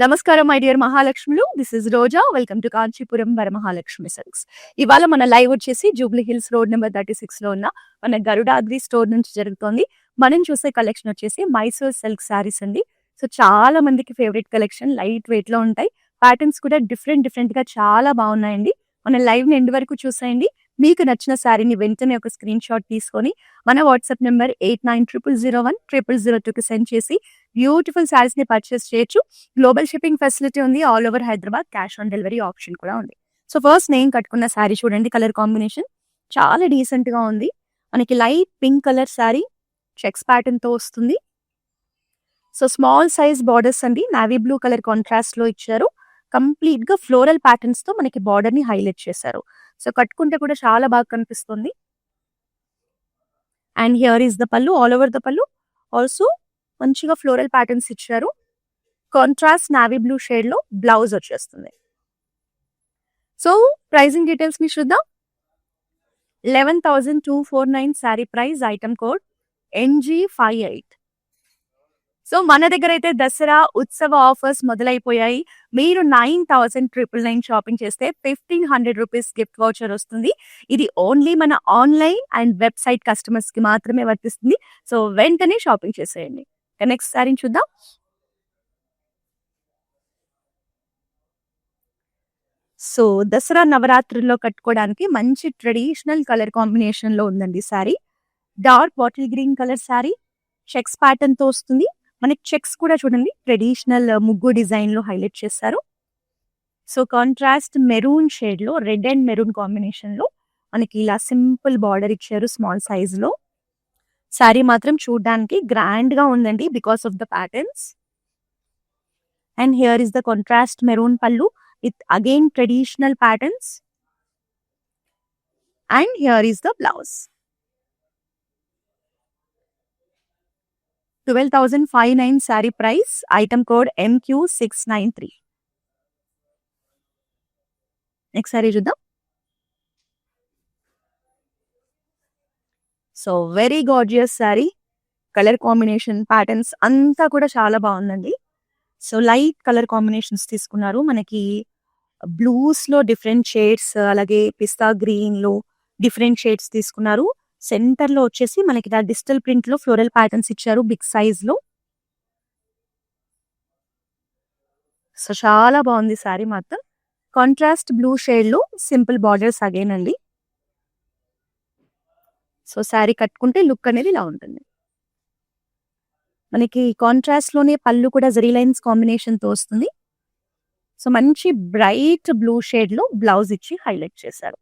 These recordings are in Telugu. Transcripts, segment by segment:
నమస్కారం మై డియర్ మహాలక్ష్ములు. This is Roja. Welcome to Kanchipuram Varamahalakshmi silks. ఇవాళ మన లైవ్ వచ్చేసి జూబ్లీ హిల్స్ రోడ్ నెంబర్ 36 లో ఉన్న మన గరుడాద్రి స్టోర్ నుంచి జరుగుతోంది. మనం చూసే కలెక్షన్ వచ్చేసి మైసూర్ సిల్క్ శారీస్ అండి. సో చాలా మందికి ఫేవరెట్ కలెక్షన్, లైట్ వెయిట్ లో ఉంటాయి. ప్యాటర్న్స్ కూడా డిఫరెంట్ గా చాలా బాగున్నాయండి. మన లైవ్ ని ఎండ్ వరకు చూసేయండి. మీకు నచ్చిన శారీని వెంటనే ఒక స్క్రీన్ షాట్ తీసుకొని మన వాట్సాప్ నెంబర్ 8900010002కి సెండ్ చేసి బ్యూటిఫుల్ శారీస్ ని పర్చేస్ చేయొచ్చు. గ్లోబల్ షిప్పింగ్ ఫెసిలిటీ ఉంది. All over Hyderabad cash on delivery option కూడా ఉంది. సో ఫస్ట్ నేను కట్టుకున్న శారీ చూడండి, కలర్ కాంబినేషన్ చాలా డీసెంట్ గా ఉంది. మనకి light pink colour sari, checks pattern తో వస్తుంది. సో స్మాల్ సైజ్ బార్డర్స్ అండి, నావీ బ్లూ కలర్ కాంట్రాస్ట్ లో ఇచ్చారు. కంప్లీట్ గా ఫ్లోరల్ ప్యాటర్న్స్ తో మనకి బార్డర్ ని హైలైట్ చేశారు. సో కట్టుకుంటే కూడా చాలా బాగా కనిపిస్తుంది. అండ్ హియర్ ఈస్ ద పల్లు, ఆల్ ఓవర్ ద పల్లు ఆల్సో మంచిగా ఫ్లోరల్ ప్యాటర్న్స్ ఇచ్చారు. కాంట్రాస్ట్ నావీ బ్లూ షేడ్ లో బ్లౌజ్ వచ్చేస్తుంది. సో ప్రైజింగ్ డీటెయిల్స్ ని చూద్దాం. 11,249 sari price, item code NG58. So మన దగ్గర అయితే దసరా ఉత్సవ ఆఫర్స్ మొదలైపోయాయి. మీరు 9,999 షాపింగ్ చేస్తే 1,500 రూపీస్ గిఫ్ట్ వౌచర్ వస్తుంది. ఇది ఓన్లీ మన ఆన్లైన్ అండ్ వెబ్సైట్ కస్టమర్స్ కి మాత్రమే వర్తిస్తుంది. సో వెంటనే షాపింగ్ చేసేయండి. నెక్స్ట్ శారీని చూద్దాం. సో దసరా నవరాత్రుల్లో కట్టుకోవడానికి మంచి ట్రెడిషనల్ కలర్ కాంబినేషన్ లో ఉందండి sari. Dark bottle green colour sari, checks pattern తో వస్తుంది. మనకి చెక్స్ కూడా చూడండి ట్రెడిషనల్ ముగ్గు డిజైన్ లో హైలైట్ చేస్తారు. సో కాంట్రాస్ట్ మెరూన్ షేడ్ లో, రెడ్ అండ్ మెరూన్ కాంబినేషన్ లో మనకి ఇలా సింపుల్ బార్డర్ ఇచ్చారు స్మాల్ సైజ్ లో. శారీ మాత్రం చూడడానికి గ్రాండ్ గా ఉందండి because of the patterns. And here is the contrast maroon pallu with again traditional patterns. And here is the blouse. 12,509 sari price, item code MQ693. Next sari చూద్దాం. So very gorgeous sari, colour combination patterns అంతా కూడా చాలా బాగుందండి. సో లైట్ కలర్ కాంబినేషన్స్ తీసుకున్నారు. మనకి బ్లూస్ లో డిఫరెంట్ షేడ్స్, అలాగే పిస్తా గ్రీన్ లో డిఫరెంట్ షేడ్స్ తీసుకున్నారు. సెంటర్ లో వచ్చేసి మనకి డిజిటల్ ప్రింట్ లో ఫ్లోరల్ ప్యాటర్న్స్ ఇచ్చారు బిగ్ సైజ్ లో. సో చాలా బాగుంది శారీ మాత్రం. కాంట్రాస్ట్ బ్లూ షేడ్ లో సింపుల్ బార్డర్స్ అగైన్ అండి. సో శారీ కట్టుకుంటే లుక్ అనేది ఇలా ఉంటుంది. మనకి కాంట్రాస్ట్ లోనే పళ్ళు కూడా జరీ లైన్స్ కాంబినేషన్ తో వస్తుంది. సో మంచి బ్రైట్ బ్లూ షేడ్ లో బ్లౌజ్ ఇచ్చి హైలైట్ చేశారు.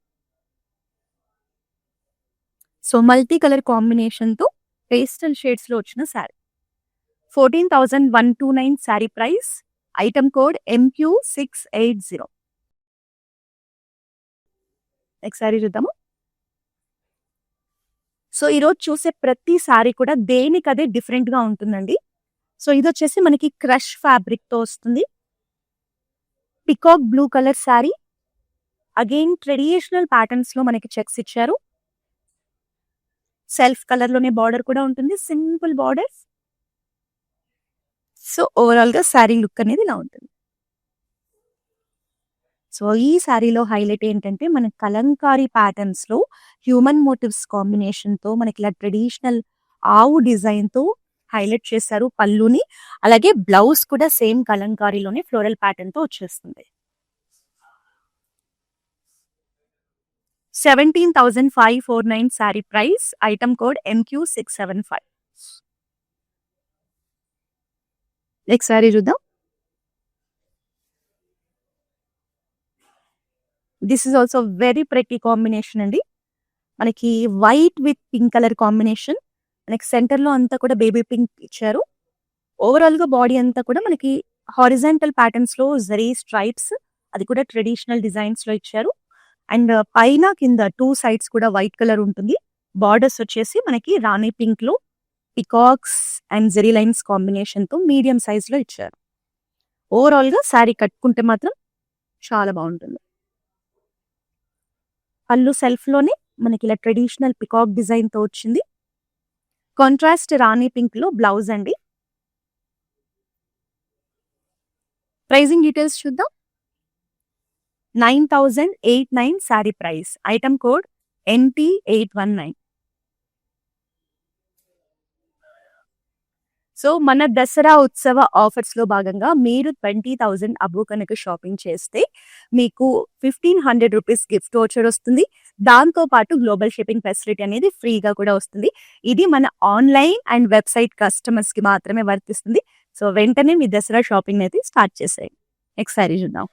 సో మల్టీ కలర్ కాంబినేషన్ తో పేస్టల్ షేడ్స్ లో వచ్చిన sari. 14,129 sari price, item code MQ680. Next sari చూద్దాము. సో ఈరోజు చూసే ప్రతి శారీ కూడా దేనికదే డిఫరెంట్ గా ఉంటుందండి. సో ఇది వచ్చేసి మనకి క్రష్ ఫ్యాబ్రిక్ తో వస్తుంది. Peacock blue colour sari, again traditional patterns లో మనకి చెక్స్ ఇచ్చారు. సెల్ఫ్ కలర్ లోనే బార్డర్ కూడా ఉంటుంది, సింపుల్ బార్డర్. సో ఓవరాల్ గా శారీ లుక్ అనేది ఇలా ఉంటుంది. సో ఈ శారీలో హైలైట్ ఏంటంటే మన కలంకారీ ప్యాటర్న్స్ లో హ్యూమన్ మోటివ్స్ కాంబినేషన్ తో మనకి ఇలా ట్రెడిషనల్ ఆవు డిజైన్ తో హైలైట్ చేశారు పళ్ళుని. అలాగే బ్లౌజ్ కూడా సేమ్ కలంకారీలోనే ఫ్లోరల్ ప్యాటర్న్ తో వచ్చేస్తుంది. 17,549 sari price, item code MQ675. Next sari చూద్దాం. This is also very pretty combination అండి. మనకి white with pink colour combination. మనకి సెంటర్ లో అంతా కూడా బేబీ పింక్ ఇచ్చారు. ఓవరాల్ గా బాడీ అంతా కూడా మనకి హారిజాంటల్ ప్యాటర్న్స్ లో జరీ స్ట్రైప్స్, అది కూడా ట్రెడిషనల్ డిజైన్స్ లో ఇచ్చారు. అండ్ పైన కింద 2 సైడ్స్ కూడా వైట్ కలర్ ఉంటుంది. బార్డర్స్ వచ్చేసి మనకి రాణి పింక్ లో peacocks and zari lines combination తో మీడియం సైజ్ లో ఇచ్చారు. ఓవరాల్ గా శారీ కట్టుకుంటే మాత్రం చాలా బాగుంటుంది. పళ్ళు సెల్ఫ్ లోనే మనకి ఇలా ట్రెడిషనల్ పికాక్ డిజైన్ తో వచ్చింది. కాంట్రాస్ట్ రాణి పింక్ లో బ్లౌజ్ అండి. ప్రైజింగ్ డీటెయిల్స్ చూద్దాం. 9,089 sari price. Item code NT819. So మన దసరా ఉత్సవ ఆఫర్స్ లో భాగంగా మీరు 20,000 అబో కనుక షాపింగ్ చేస్తే మీకు 1,500 రూపీస్ గిఫ్ట్ వోచర్ వస్తుంది. దాంతో పాటు గ్లోబల్ షిప్పింగ్ ఫెసిలిటీ అనేది ఫ్రీగా కూడా వస్తుంది. ఇది మన ఆన్లైన్ అండ్ వెబ్సైట్ కస్టమర్స్ కి మాత్రమే వర్తిస్తుంది. సో వెంటనే మీ దసరా షాపింగ్ అయితే స్టార్ట్ చేసేయండి. నెక్స్ట్ సారీ చూద్దాం.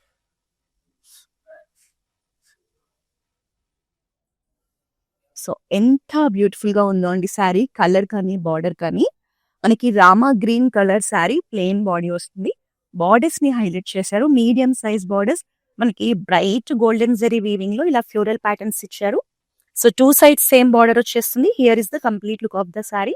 సో ఎంత బ్యూటిఫుల్ గా ఉందో అండి శారీ, కలర్ కానీ బార్డర్ కానీ. మనకి Rama green colour sari, plain body వస్తుంది. బార్డర్స్ ని హైలైట్ చేశారు, మీడియం సైజ్ బార్డర్స్. మనకి బ్రైట్ గోల్డెన్ జరీ వీవింగ్ లో ఇలా ఫ్లోరల్ ప్యాటర్న్స్ ఇచ్చారు. సో 2 సైడ్స్ సేమ్ బార్డర్ వచ్చేస్తుంది. Here is the complete look of the sari.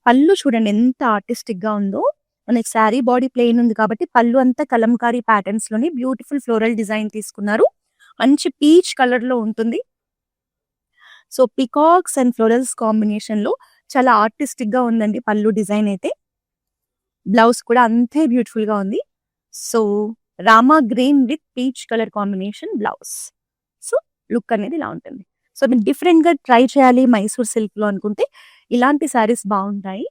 పళ్ళు చూడండి ఎంత ఆర్టిస్టిక్ గా ఉందో. మనకి శారీ బాడీ ప్లెయిన్ ఉంది కాబట్టి పళ్ళు అంతా కలంకారీ ప్యాటర్న్స్ లోని బ్యూటిఫుల్ ఫ్లోరల్ డిజైన్ తీసుకున్నారు. మంచి పీచ్ కలర్ లో ఉంటుంది. So peacocks and florals combination లో చాలా ఆర్టిస్టిక్ గా ఉందండి పళ్ళు డిజైన్ అయితే. బ్లౌజ్ కూడా అంతే బ్యూటిఫుల్ గా ఉంది. So Rama green with peach colour combination blouse. So look అనేది ఇలా ఉంటుంది. సో మీరు డిఫరెంట్ గా ట్రై చేయాలి మైసూర్ సిల్క్ లో అనుకుంటే ఇలాంటి శారీస్ బాగుంటాయి.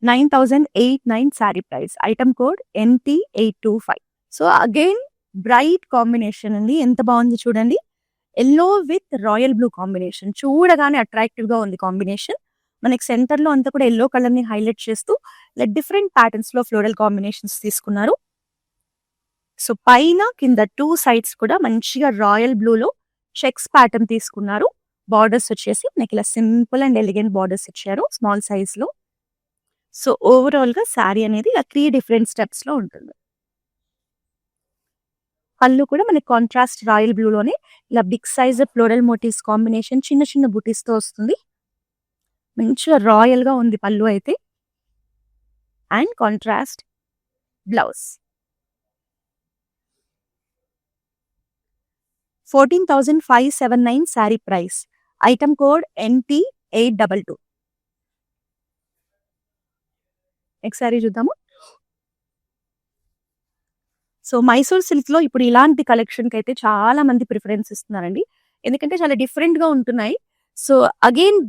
9,089 sari price. Item code NT825. So again bright combination అండి, ఎంత బాగుంది చూడండి. Yellow with royal blue combination, చూడగానే అట్రాక్టివ్ గా ఉంది కాంబినేషన్. మనకి సెంటర్ లో అంతా కూడా ఎల్లో కలర్ ని హైలైట్ చేస్తూ డిఫరెంట్ ప్యాటర్న్స్ లో ఫ్లోరల్ కాంబినేషన్స్ తీసుకున్నారు. సో పైన కింద 2 సైడ్స్ కూడా మంచిగా రాయల్ బ్లూ లో చెక్స్ ప్యాటర్న్ తీసుకున్నారు. బార్డర్స్ వచ్చేసి మనకి ఇలా సింపుల్ అండ్ ఎలిగెంట్ బార్డర్స్ ఇచ్చారు స్మాల్ సైజ్ లో. సో ఓవరాల్ గా శారీ అనేది ఇలా 3 డిఫరెంట్ స్టెప్స్ లో ఉంటుంది. పళ్ళు కూడా మనకి కాంట్రాస్ట్ రాయల్ బ్లూ లోనే ఇలా big size floral motifs combination, చిన్న చిన్న బుటీస్ తో వస్తుంది. మంచిగా రాయల్ గా ఉంది పళ్ళు అయితే. And contrast blouse. 14,579 sari price. Item code NT822. Next sari చూద్దాము. సో మైసూర్ సిల్క్ లో ఇప్పుడు ఇలాంటి కలెక్షన్ కి అయితే చాలా మంది ప్రిఫరెన్స్ ఇస్తున్నారండి, ఎందుకంటే చాలా డిఫరెంట్ గా ఉంటున్నాయి. సో అగైన్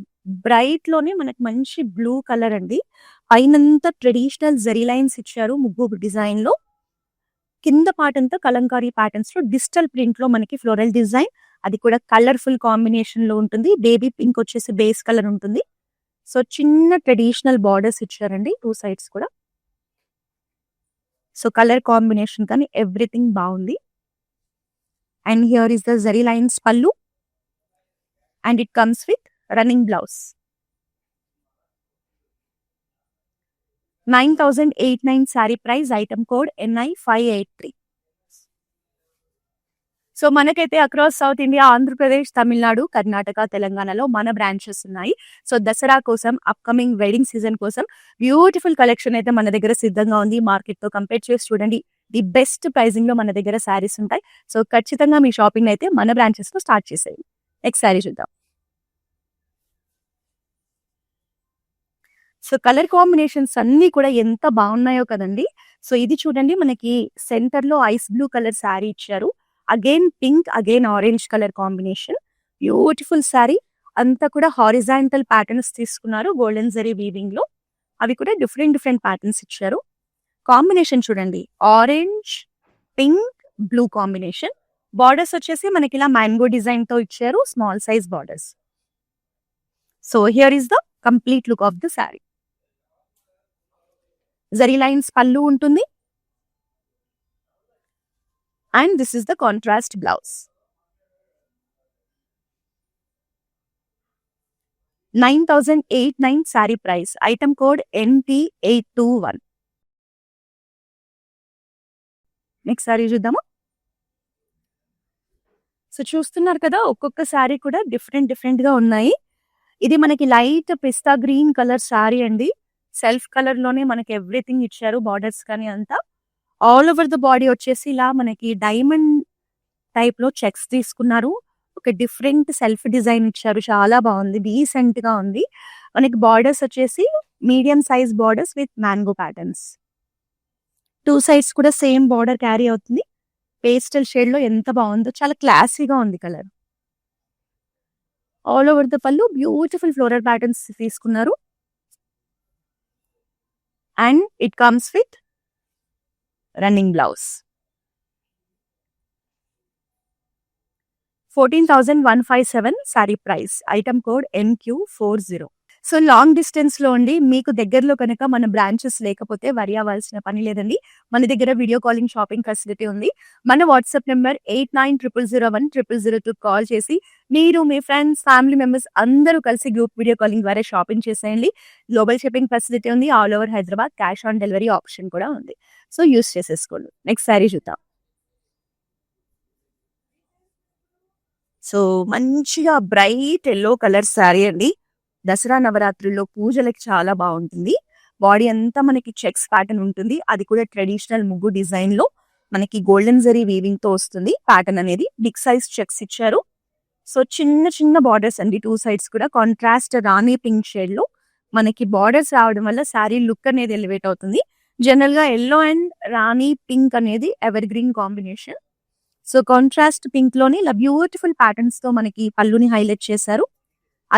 బ్రైట్ లోనే మనకి మంచి బ్లూ కలర్ అండి. పైనంతా ట్రెడిషనల్ జరీ లైన్స్ ఇచ్చారు ముగ్గు డిజైన్ లో. కింద పార్ట్ అంతా కలంకారీ ప్యాటర్న్స్ లో డిజిటల్ ప్రింట్ లో మనకి ఫ్లోరల్ డిజైన్, అది కూడా కలర్ఫుల్ కాంబినేషన్ లో ఉంటుంది. బేబీ పింక్ వచ్చేసి బేస్ కలర్ ఉంటుంది. సో చిన్న ట్రెడిషనల్ బార్డర్స్ ఇచ్చారండి 2 సైడ్స్ కూడా. సో కలర్ కాంబినేషన్ కానీ ఎవ్రీథింగ్ బాగుంది. And here is the zari lines పళ్ళు and it comes with running blouse. 9,089 sari price. Item code NI583. So మనకైతే across South India, Andhra Pradesh, Tamil Nadu, Karnataka, తెలంగాణలో మన బ్రాంచెస్ ఉన్నాయి. సో దసరా కోసం, అప్కమింగ్ వెడ్డింగ్ సీజన్ కోసం బ్యూటిఫుల్ కలెక్షన్ అయితే మన దగ్గర సిద్ధంగా ఉంది. మార్కెట్ తో కంపేర్ చేసి చూడండి, ది బెస్ట్ ప్రైజింగ్ లో మన దగ్గర శారీస్ ఉంటాయి. సో ఖచ్చితంగా మీ షాపింగ్ అయితే మన బ్రాంచెస్ లో స్టార్ట్ చేసేయండి. నెక్స్ట్ శారీ చూద్దాం. సో కలర్ కాంబినేషన్స్ అన్ని కూడా ఎంత బాగున్నాయో కదండి. సో ఇది చూడండి, మనకి సెంటర్ లో ఐస్ బ్లూ కలర్ శారీ ఇచ్చారు. Again pink, again orange colour combination. Beautiful sari. అంతా కూడా హారిజాంటల్ ప్యాటర్న్స్ తీసుకున్నారు గోల్డెన్ జరీ వీవింగ్ లో. అవి కూడా డిఫరెంట్ డిఫరెంట్ ప్యాటర్న్స్ ఇచ్చారు. కాంబినేషన్ చూడండి, orange, pink, blue combination. Borders వచ్చేసి మనకి ఇలా మ్యాంగో డిజైన్ తో ఇచ్చారు, small size borders. So here is the complete look of the sari. Zari lines పళ్ళు ఉంటుంది. And this is the contrast blouse. 9,089 sari price. Item code NT821. Next sari చూద్దాము. సో చూస్తున్నారు కదా, ఒక్కొక్క శారీ కూడా డిఫరెంట్ డిఫరెంట్ గా ఉన్నాయి. ఇది మనకి లైట్ పిస్తా గ్రీన్ కలర్ శారీ అండి. సెల్ఫ్ కలర్ లోనే మనకి ఎవ్రీథింగ్ ఇచ్చారు, బార్డర్స్ కానీ అంతా. ఆల్ ఓవర్ ద బాడీ వచ్చేసి ఇలా మనకి డైమండ్ టైప్ లో చెక్స్ తీసుకున్నారు. ఒక డిఫరెంట్ సెల్ఫ్ డిజైన్ ఇచ్చారు, చాలా బాగుంది, డీసెంట్ గా ఉంది. మనకి బార్డర్స్ వచ్చేసి medium size borders with mango patterns. Two sides కూడా సేమ్ బార్డర్ క్యారీ అవుతుంది. పేస్టల్ షేడ్ లో ఎంత బాగుందో, చాలా క్లాసీగా ఉంది కలర్. ఆల్ ఓవర్ ద పళ్ళు బ్యూటిఫుల్ ఫ్లోరల్ ప్యాటర్న్స్ తీసుకున్నారు. And it comes with running blouse. 14,157 sari price. Item code MQ40. So long distance లో ఉండి మీకు దగ్గరలో కనుక మన బ్రాంచెస్ లేకపోతే వరి అవ్వాల్సిన పని లేదండి. మన దగ్గర వీడియో కాలింగ్ షాపింగ్ ఫెసిలిటీ ఉంది. మన వాట్సాప్ నెంబర్ 8900010002 కాల్ చేసి మీరు మీ ఫ్రెండ్స్, ఫ్యామిలీ మెంబర్స్ అందరూ కలిసి గ్రూప్ వీడియో కాలింగ్ ద్వారా షాపింగ్ చేసేయండి. గ్లోబల్ షిప్పింగ్ ఫెసిలిటీ ఉంది. All over Hyderabad cash on delivery option కూడా ఉంది. సో యూస్ చేసేసుకోండి. నెక్స్ట్ శారీ చూద్దాం. సో మంచిగా బ్రైట్ ఎల్లో కలర్ శారీ అండి. దసరా నవరాత్రుల్లో పూజలకి చాలా బాగుంటుంది. బాడీ అంతా మనకి చెక్స్ ప్యాటర్న్ ఉంటుంది. అది కూడా ట్రెడిషనల్ ముగ్గు డిజైన్ లో మనకి గోల్డెన్ జరీ వీవింగ్ తో వస్తుంది. ప్యాటర్న్ అనేది బిగ్ సైజ్ చెక్స్ ఇచ్చారు. సో చిన్న చిన్న బార్డర్స్ అండి. టూ సైడ్స్ కూడా కాంట్రాస్ట్ రాణి పింక్ షేడ్ లో మనకి బార్డర్స్ రావడం వల్ల శారీ లుక్ అనేది ఎలివేట్ అవుతుంది. జనరల్ గా ఎల్లో అండ్ రాణి పింక్ అనేది ever green combination. So contrast pink లోని ఇలా బ్యూటిఫుల్ ప్యాటర్న్స్ తో మనకి పళ్ళుని హైలైట్ చేశారు.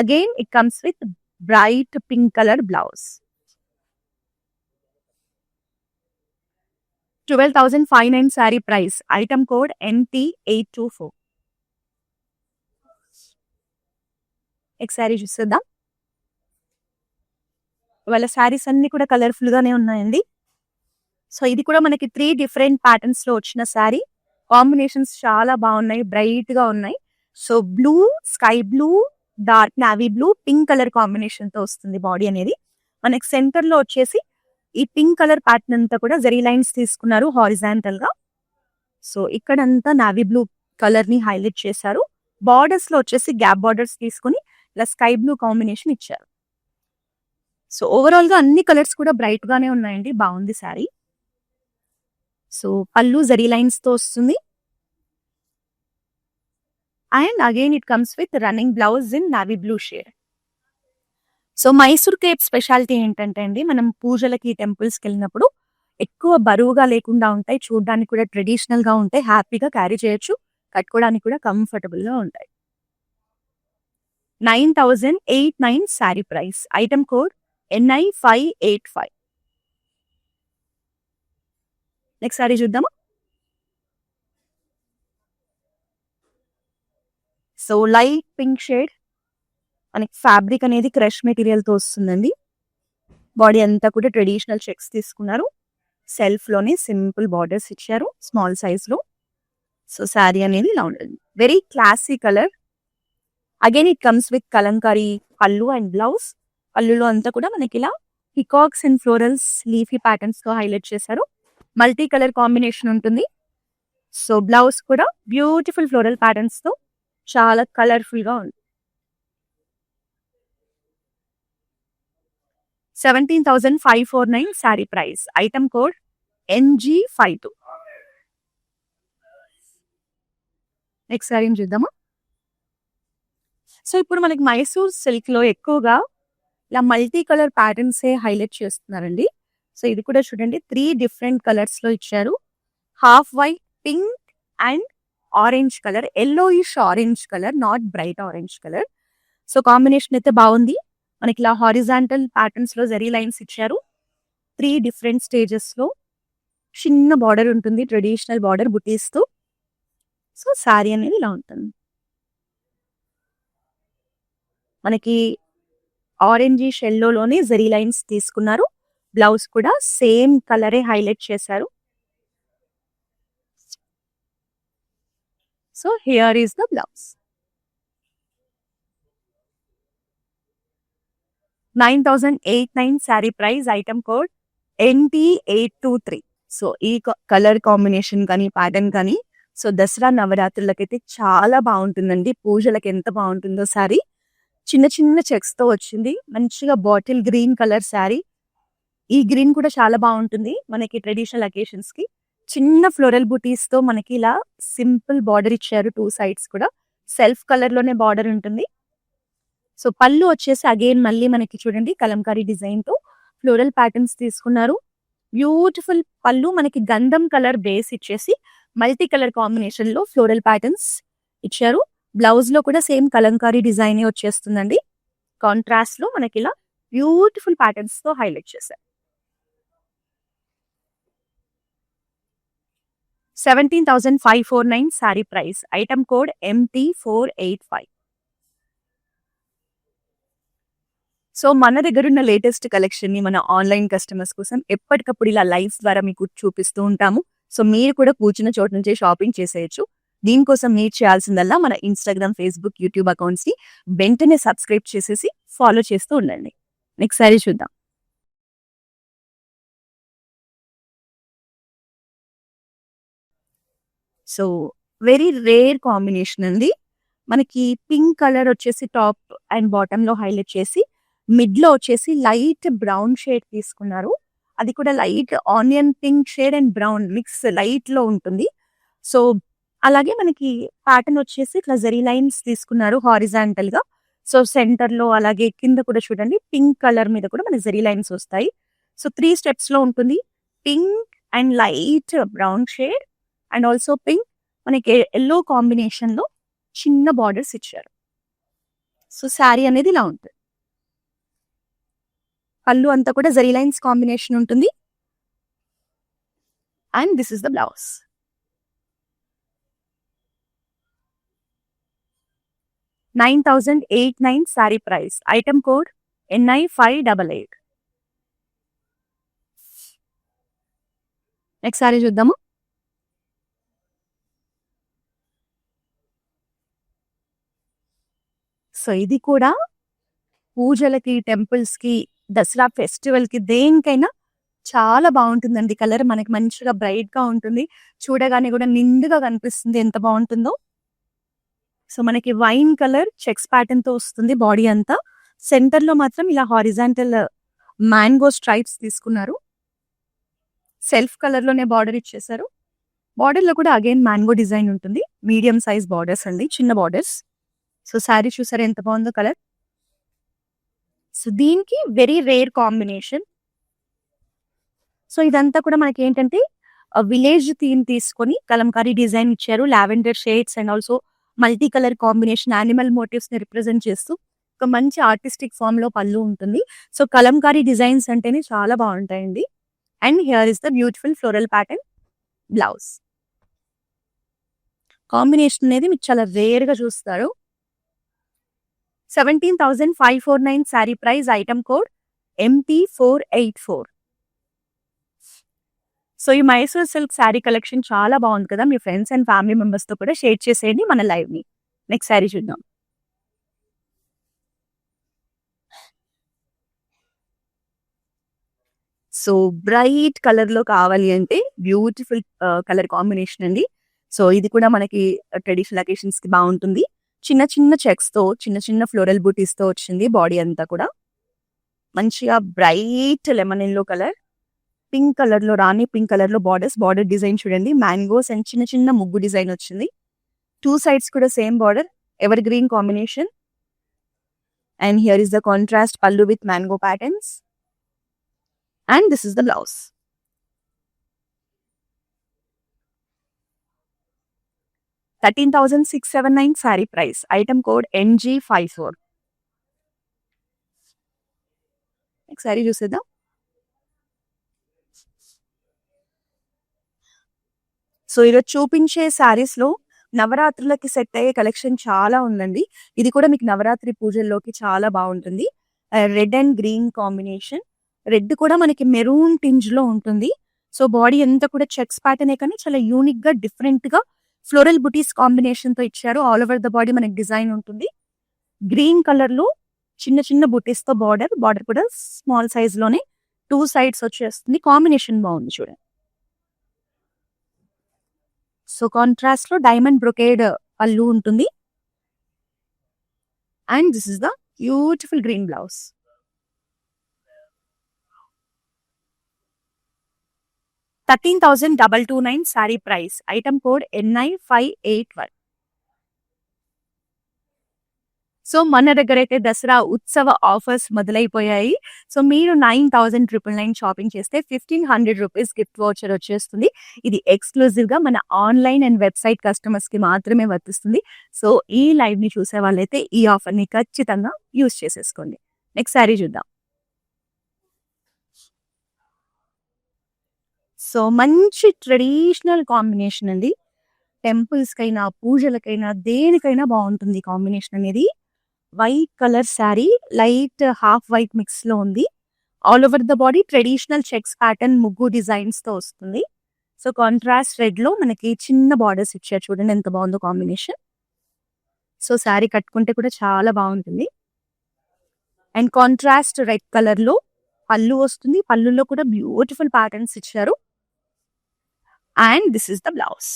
Again it comes with bright pink colour blouse. 12,509 sari price. Item code NT824. Next sari చూసేద్దాం. వాళ్ళ శారీస్ అన్ని కూడా కలర్ఫుల్ గానే ఉన్నాయండి. సో ఇది కూడా మనకి 3 డిఫరెంట్ ప్యాటర్న్స్ లో వచ్చిన శారీ. కాంబినేషన్స్ చాలా బాగున్నాయి, బ్రైట్ గా ఉన్నాయి. So blue, sky blue, dark navy blue, pink colour combination తో వస్తుంది బాడీ అనేది. మనకి సెంటర్ లో వచ్చేసి ఈ పింక్ కలర్ ప్యాటర్న్ అంతా కూడా జరీ లైన్స్ తీసుకున్నారు హారిజాంటల్ గా. సో ఇక్కడంతా నావీ బ్లూ కలర్ ని హైలైట్ చేశారు. బార్డర్స్ లో వచ్చేసి గ్యాప్ బార్డర్స్ తీసుకుని ఇలా స్కై బ్లూ కాంబినేషన్ ఇచ్చారు. సో ఓవరాల్ గా అన్ని కలర్స్ కూడా బ్రైట్ గానే ఉన్నాయండి. బాగుంది శారీ. సో పళ్ళు జరీ లైన్స్ తో వస్తుంది. And again it comes with running blouse in navy blue shade. So Mysore Cape speciality ఏంటంటే అండి, మనం పూజలకి టెంపుల్స్కి వెళ్ళినప్పుడు ఎక్కువ బరువుగా లేకుండా ఉంటాయి, చూడడానికి కూడా ట్రెడిషనల్ గా ఉంటాయి, హ్యాపీగా క్యారీ చేయొచ్చు, కట్టుకోవడానికి కూడా కంఫర్టబుల్ గా ఉంటాయి. 9,809 sari price. Item code NI585. Next sari చూద్దామా. సో లైట్ పింక్ షేడ్ మనకి ఫ్యాబ్రిక్ అనేది క్రష్ మెటీరియల్ తో వస్తుందండి. బాడీ అంతా కూడా ట్రెడిషనల్ చెక్స్ తీసుకున్నారు. సెల్ఫ్ లోనే సింపుల్ బార్డర్స్ ఇచ్చారు స్మాల్ సైజ్ లో. సో శారీ అనేది ఇలా ఉంటుంది. Very classy colour. Again it comes with Kalamkari పళ్ళు అండ్ బ్లౌజ్. పళ్ళులో అంతా కూడా మనకి ఇలా peacocks and florals leafy patterns తో హైలైట్ చేశారు. మల్టీ కలర్ కాంబినేషన్ ఉంటుంది. సో బ్లౌజ్ కూడా బ్యూటిఫుల్ ఫ్లోరల్ ప్యాటర్న్స్ తో చాలా కలర్ఫుల్ గా ఉంది. 17,549 sari price. Item code NG52. Next శారీని చూద్దామా. సో ఇప్పుడు మనకి మైసూర్ సిల్క్ లో ఎక్కువగా ఇలా మల్టీ కలర్ ప్యాటర్న్స్ హైలైట్ చేస్తున్నారండి. సో ఇది కూడా చూడండి, 3 డిఫరెంట్ కలర్స్ లో ఇచ్చారు. Half white, pink and orange colour, yellowish orange colour, not bright orange colour. So combination అయితే బాగుంది. మనకి ఇలా హారిజాంటల్ ప్యాటర్న్స్ లో జరీ లైన్స్ ఇచ్చారు. 3 డిఫరెంట్ స్టేజెస్ లో చిన్న బార్డర్ ఉంటుంది, ట్రెడిషనల్ బార్డర్ బుటీస్ తో. సో శారీ అనేది ఇలా ఉంటుంది. మనకి ఆరెంజ్ ఎల్లోలోనే జరీ లైన్స్ తీసుకున్నారు. బ్లౌజ్ కూడా సేమ్ కలరే హైలైట్ చేశారు. So here is the blouse. 9,809 sari price. Item code NT823. So ఈ కలర్ కాంబినేషన్ కానీ ప్యాటర్న్ కానీ సో దసరా నవరాత్రులకైతే చాలా బాగుంటుందండి. పూజలకి ఎంత బాగుంటుందో శారీ. చిన్న చిన్న చెక్స్ తో వచ్చింది. మంచిగా బాటిల్ గ్రీన్ కలర్ శారీ. ఈ గ్రీన్ కూడా చాలా బాగుంటుంది మనకి ట్రెడిషనల్ అకేషన్స్ కి. చిన్న ఫ్లోరల్ బుటీస్ తో మనకి ఇలా సింపుల్ బార్డర్ ఇచ్చారు. 2 సైడ్స్ కూడా సెల్ఫ్ కలర్ లోనే బార్డర్ ఉంటుంది. సో పళ్ళు వచ్చేసి అగైన్ మళ్ళీ మనకి చూడండి కలంకారీ డిజైన్ తో ఫ్లోరల్ ప్యాటర్న్స్ తీసుకున్నారు. బ్యూటిఫుల్ పళ్ళు మనకి గంధం కలర్ బేస్ ఇచ్చేసి మల్టీ కలర్ కాంబినేషన్ లో ఫ్లోరల్ ప్యాటర్న్స్ ఇచ్చారు. బ్లౌజ్ లో కూడా సేమ్ కలంకారీ డిజైన్ వచ్చేస్తుందండి. కాంట్రాస్ట్ లో మనకి ఇలా బ్యూటిఫుల్ ప్యాటర్న్స్ తో హైలైట్ చేశారు. 17,549 sorry price. Item code MT485. So మన దగ్గర ఉన్న లేటెస్ట్ కలెక్షన్ ని మన ఆన్లైన్ కస్టమర్స్ కోసం ఎప్పటికప్పుడు ఇలా లైవ్స్ ద్వారా మీకు చూపిస్తూ ఉంటాము. సో మీరు కూడా కూర్చున్న చోటు నుంచే షాపింగ్ చేసేయచ్చు. దీనికోసం మీరు చేయాల్సిందల్లా మన ఇన్స్టాగ్రామ్, ఫేస్బుక్, యూట్యూబ్ అకౌంట్స్ ని వెంటనే సబ్స్క్రైబ్ చేసేసి ఫాలో చేస్తూ ఉండండి. నెక్స్ట్ సారీ చూద్దాం. సో వెరీ రేర్ కాంబినేషన్ అండి. మనకి పింక్ కలర్ వచ్చేసి టాప్ అండ్ బాటమ్ లో హైలైట్ చేసి మిడ్ లో వచ్చేసి లైట్ బ్రౌన్ షేడ్ తీసుకున్నారు. అది కూడా light onion pink shade and brown mix light లో ఉంటుంది. సో అలాగే మనకి ప్యాటర్న్ వచ్చేసి ఇట్లా జెరీ లైన్స్ తీసుకున్నారు హారిజాంటల్ గా. సో సెంటర్ లో అలాగే కింద కూడా చూడండి పింక్ కలర్ మీద కూడా మనకి జెరీ లైన్స్ వస్తాయి. సో 3 స్టెప్స్ లో ఉంటుంది. Pink and light brown shade and also pink, మనకి ఎల్లో కాంబినేషన్ లో చిన్న బార్డర్స్ ఇచ్చారు. సో శారీ అనేది ఇలా ఉంటుంది. పళ్ళు అంతా కూడా జరీ లైన్స్ కాంబినేషన్ ఉంటుంది. And this is the blouse. $9,889 sorry price. Item code NI588. Next sorry చూద్దాము. సో ఇది కూడా పూజలకి, టెంపుల్స్ కి, దసరా ఫెస్టివల్ కి దేనికైనా చాలా బాగుంటుందండి. కలర్ మనకి మంచిగా బ్రైట్ గా ఉంటుంది. చూడగానే కూడా నిండుగా కనిపిస్తుంది, ఎంత బాగుంటుందో. సో మనకి వైన్ కలర్ చెక్స్ ప్యాటర్న్ తో వస్తుంది బాడీ అంతా. సెంటర్ లో మాత్రం ఇలా హారిజాంటల్ మ్యాంగో స్ట్రైప్స్ తీసుకున్నారు. సెల్ఫ్ కలర్ లోనే బార్డర్ ఇచ్చేసారు. బార్డర్ లో కూడా అగైన్ మ్యాంగో డిజైన్ ఉంటుంది. మీడియం సైజ్ బార్డర్స్ అండి, చిన్న బార్డర్స్. సో శారీ చూసారా ఎంత బాగుందో కలర్. సో దీనికి వెరీ రేర్ కాంబినేషన్. సో ఇదంతా కూడా మనకి ఏంటంటే విలేజ్ థీమ్ తీసుకొని కలంకారీ డిజైన్ ఇచ్చారు. Lavender shades and also multi colour combination, animal motifs ని రిప్రజెంట్ చేస్తూ ఒక మంచి ఆర్టిస్టిక్ ఫామ్ లో పళ్ళు ఉంటుంది. సో కలంకారీ డిజైన్స్ అంటేనే చాలా బాగుంటాయండి. And here is the beautiful floral pattern blouse. Combination అనేది మీకు చాలా రేర్ గా చూస్తారు. 17,549 sorry price. Item code MT484. So ఈ మైసూర్ సిల్క్ శారీ కలెక్షన్ చాలా బాగుంది కదా. మీ ఫ్రెండ్స్ అండ్ ఫ్యామిలీ మెంబర్స్ తో కూడా షేర్ చేసేయండి మన లైవ్ ని. నెక్స్ట్ శారీ చూద్దాం. సో బ్రైట్ కలర్ లో కావాలి అంటే బ్యూటిఫుల్ కలర్ కాంబినేషన్ అండి. సో ఇది కూడా మనకి ట్రెడిషనల్ అకేషన్స్ కి బాగుంటుంది. చిన్న చిన్న చెక్స్ తో, చిన్న చిన్న ఫ్లోరల్ బూటీస్ తో వచ్చింది బాడీ అంతా కూడా. మంచిగా bright lemon yellow colour, pink colour లో, రాణి పింక్ కలర్ లో బార్డర్ డిజైన్ చూడండి. మ్యాంగోస్ అండ్ చిన్న చిన్న ముగ్గు డిజైన్ వచ్చింది. 2 sides కూడా same border, evergreen combination. And here is the contrast pallu with mango patterns. And this is the blouse. $13,679 sari price. Item code NG54. Sari చూసేద్దాం. సో ఈరోజు చూపించే శారీస్ లో నవరాత్రులకి సెట్ అయ్యే కలెక్షన్ చాలా ఉందండి. ఇది కూడా మీకు నవరాత్రి పూజల్లోకి చాలా బాగుంటుంది. Red and green combination. Red కూడా మనకి మెరూన్ టింజ్ లో ఉంటుంది. సో బాడీ అంతా కూడా చెక్స్ ప్యాటర్నే కానీ చాలా యూనిక్ గా, డిఫరెంట్ గా ఫ్లోరల్ బుటీస్ కాంబినేషన్ తో ఇచ్చారు. ఆల్ ఓవర్ ద బాడీ మనకి డిజైన్ ఉంటుంది. గ్రీన్ కలర్ లో చిన్న చిన్న బుటీస్ తో బార్డర్ కూడా స్మాల్ సైజ్ లోనే 2 sides వచ్చేస్తుంది. కాంబినేషన్ బాగుంది చూడండి. సో కాంట్రాస్ట్ లో డైమండ్ బ్రొకేడ్ పళ్ళు ఉంటుంది. And this is the beautiful green blouse. $13,229 sorry price. Item code NI581. So మన దగ్గర అయితే దసరా ఉత్సవ ఆఫర్స్ మొదలైపోయాయి. సో మీరు 9,999 షాపింగ్ చేస్తే 1,500 రూపీస్ గిఫ్ట్ వౌచర్ వచ్చేస్తుంది. ఇది ఎక్స్‌క్లూజివ్‌గా మన ఆన్‌లైన్ అండ్ వెబ్‌సైట్ కస్టమర్స్‌కి మాత్రమే వర్తిస్తుంది. సో ఈ లైవ్‌ని చూసే వాళ్ళైతే ఈ ఆఫర్‌ని ఖచ్చితంగా యూజ్ చేసేసుకోండి. నెక్స్ట్ శారీ చూద్దాం. సో మంచి ట్రెడిషనల్ కాంబినేషన్ అండి. టెంపుల్స్‌కైనా, పూజలకైనా, దేనికైనా బావుంటుంది ఈ కాంబినేషన్ అనేది. White colour sari, light half white మిక్స్‌లో ఉంది. All over the body traditional checks pattern ముగ్గు డిజైన్స్‌తో వస్తుంది. సో కాంట్రాస్ట్ రెడ్‌లో మనకి చిన్న బార్డర్స్ ఇచ్చారు చూడండి ఎంత బావుందో కాంబినేషన్. సో శారీ కట్టుకుంటే కూడా చాలా బావుంటుంది. అండ్ కాంట్రాస్ట్ రెడ్ కలర్‌లో పల్లు వస్తుంది. పల్లులో కూడా బ్యూటిఫుల్ ప్యాటర్న్స్ ఇచ్చారు. And this is the blouse.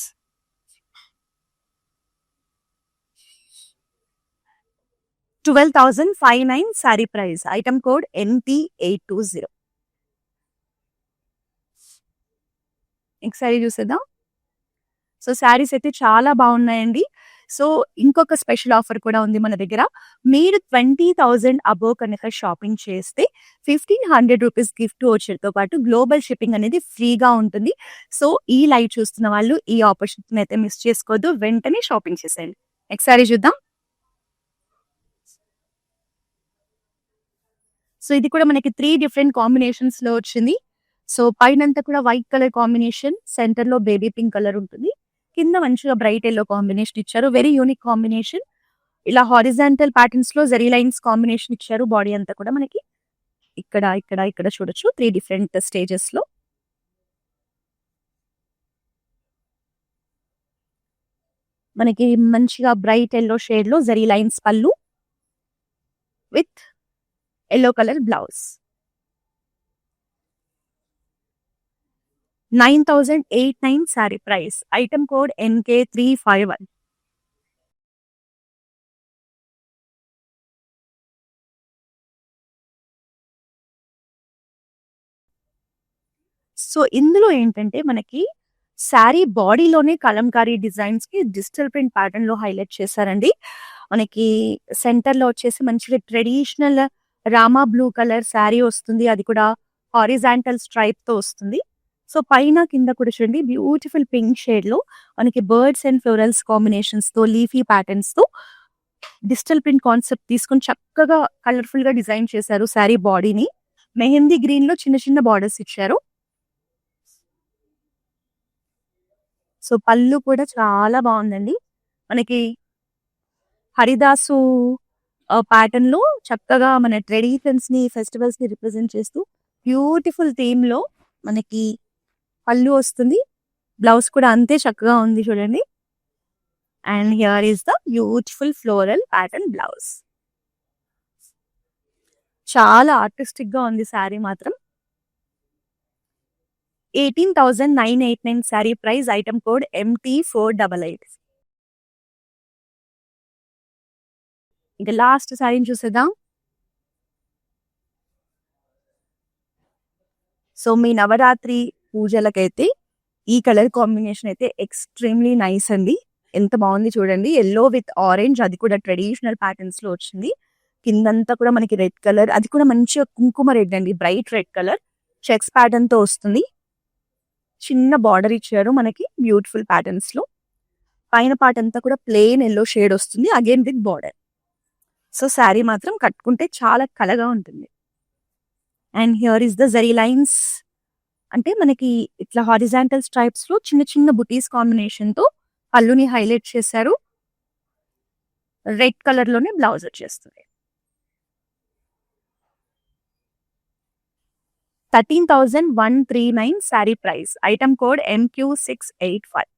12,509 sari price. Item code NT820. Next sari చూసేద్దాం. సో శారీస్ అయితే చాలా బాగున్నాయండి. సో ఇంకొక స్పెషల్ ఆఫర్ కూడా ఉంది మన దగ్గర. మీరు 20,000 అబోవ్ కనుక షాపింగ్ చేస్తే 1,500 రూపీస్ గిఫ్ట్ వోచర్‌తో పాటు గ్లోబల్ షిప్పింగ్ అనేది ఫ్రీగా ఉంటుంది. సో ఈ లైవ్ చూస్తున్న వాళ్ళు ఈ ఆపర్చునిటీని అయితే మిస్ చేసుకోవద్దు. వెంటనే షాపింగ్ చేసేయండి. నెక్స్ట్ శారీ చూద్దాం. సో ఇది కూడా మనకి 3 డిఫరెంట్ కాంబినేషన్స్‌లో వచ్చింది. సో పైనంతా కూడా వైట్ కలర్ కాంబినేషన్, సెంటర్‌లో బేబీ పింక్ కలర్ ఉంటుంది. కింద మంచిగా బ్రైట్ యెల్లో కాంబినేషన్ ఇచ్చారు. Very unique combination. ఇలా హారిజాంటల్ ప్యాటర్న్స్‌లో జెరీ లైన్స్ కాంబినేషన్ ఇచ్చారు. బాడీ అంతా కూడా మనకి ఇక్కడ, ఇక్కడ, ఇక్కడ చూడొచ్చు 3 డిఫరెంట్ స్టేజెస్‌లో. మనకి మంచిగా బ్రైట్ యెల్లో షేడ్‌లో జెరీ లైన్స్ పళ్ళు with yellow colour blouse. 9,089 sari price. Item code NK351. So ఇందులో ఏంటంటే మనకి శారీ బాడీలోనే కలంకారీ డిజైన్స్‌కి డిజిటల్ ప్రింట్ ప్యాటర్న్‌లో హైలైట్ చేశారండి. మనకి సెంటర్‌లో వచ్చేసి మంచిగా traditional Rama blue colour sari వస్తుంది. అది కూడా హారిజాంటల్ స్ట్రైప్‌తో వస్తుంది. సో పైన కింద కూడా చూడండి బ్యూటిఫుల్ పింక్ షేడ్‌లో మనకి బర్డ్స్ అండ్ ఫ్లోరల్స్ కాంబినేషన్స్‌తో లీఫీ ప్యాటర్న్స్‌తో డిజిటల్ ప్రింట్ కాన్సెప్ట్ తీసుకొని చక్కగా కలర్‌ఫుల్‌గా డిజైన్ చేశారు శారీ బాడీని. మెహందీ గ్రీన్‌లో చిన్న చిన్న బార్డర్స్ ఇచ్చారు. సో పళ్ళు కూడా చాలా బావుందండి. మనకి హరిదాసు ప్యాటర్న్‌లో చక్కగా మన ట్రెడిషన్స్‌ని, ఫెస్టివల్స్‌ని రిప్రజెంట్ చేస్తూ బ్యూటిఫుల్ థీమ్‌లో మనకి పళ్ళు వస్తుంది. బ్లౌజ్ కూడా అంతే చక్కగా ఉంది చూడండి. And here is the beautiful floral pattern blouse. చాలా ఆర్టిస్టిక్‌గా ఉంది శారీ మాత్రం. 18,989 sari price. Item code MT488. ఇక లాస్ట్ శారీని చూసేద్దాం. సో మీ నవరాత్రి పూజలకైతే ఈ కలర్ కాంబినేషన్ అయితే ఎక్స్‌ట్రీమ్‌లీ నైస్ అండి. ఎంత బావుంది చూడండి. యెల్లో విత్ ఆరెంజ్, అది కూడా ట్రెడిషనల్ ప్యాటర్న్స్‌లో వచ్చింది. కిందంతా కూడా మనకి రెడ్ కలర్, అది కూడా మంచిగా కుంకుమ రెడ్ అండి. బ్రైట్ రెడ్ కలర్ చెక్స్ ప్యాటర్న్‌తో వస్తుంది. చిన్న బార్డర్ ఇచ్చారు మనకి బ్యూటిఫుల్ ప్యాటర్న్స్‌లో. పైన పార్ట్ అంతా కూడా ప్లెయిన్ యెల్లో షేడ్ వస్తుంది. Again with border. So sari మాత్రం కట్టుకుంటే చాలా కళగా ఉంటుంది. And here is the zari lines. అంటే మనకి ఇట్లా హారిజాంటల్ స్ట్రైప్స్‌లో చిన్న చిన్న బుటీస్ కాంబినేషన్‌తో పళ్ళుని హైలైట్ చేశారు. రెడ్ కలర్‌లోనే బ్లౌజ్ వచ్చేస్తుంది. 13,139 sari price. Item code MQ685.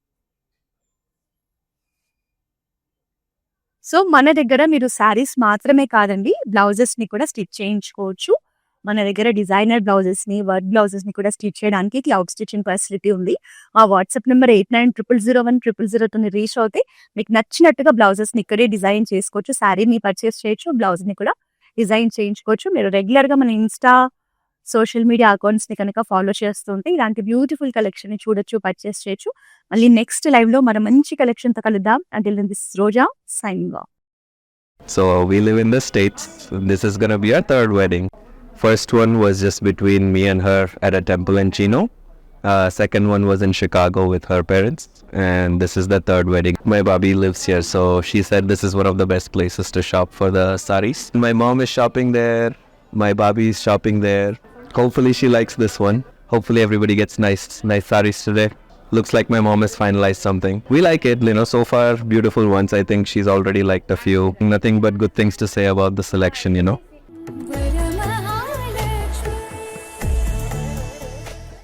So మన దగ్గర మీరు శారీస్ మాత్రమే కాదండి, బ్లౌజెస్‌ని కూడా స్టిచ్ చేయించుకోవచ్చు. మన దగ్గర డిజైనర్ బ్లౌజెస్‌ని, వర్క్ బ్లౌజెస్‌ని కూడా స్టిచ్ చేయడానికి క్లౌడ్ స్టిచింగ్ ఫెసిలిటీ ఉంది. మా వాట్సాప్ నంబర్ 8900010002ని రీచ్ అవుతే మీకు నచ్చినట్టుగా బ్లౌజెస్‌ని ఇక్కడే డిజైన్ చేసుకోవచ్చు. శారీని పర్చేస్ చేయొచ్చు, బ్లౌజ్‌ని కూడా డిజైన్ చేయించుకోవచ్చు. మీరు రెగ్యులర్‌గా మన ఇన్‌స్టా, సోషల్ మీడియా అకౌంట్స్‌ని కనుక ఫాలో చేస్తుంటే ఇలాంటి బ్యూటిఫుల్ కలెక్షన్‌ని చూడొచ్చు, పర్చేస్ చేయొచ్చు. మళ్ళీ నెక్స్ట్ లైవ్‌లో మన మంచి కలెక్షన్‌తో కలుద్దాం. Until then this is Roja signing off. So we live in the States. This is gonna be our third wedding. First one was just between me and her at a temple in Chino. Second one was in Chicago with her parents. And this is the third wedding. My Bobby lives here, so she said this is one of the best places to shop for the saris. My mom is shopping there. My Bobby is shopping there. Hopefully she likes this one. Hopefully everybody gets nice saris today. Looks like my mom has finalized something. We like it, so far beautiful ones. I think she's already liked a few. Nothing but good things to say about the selection,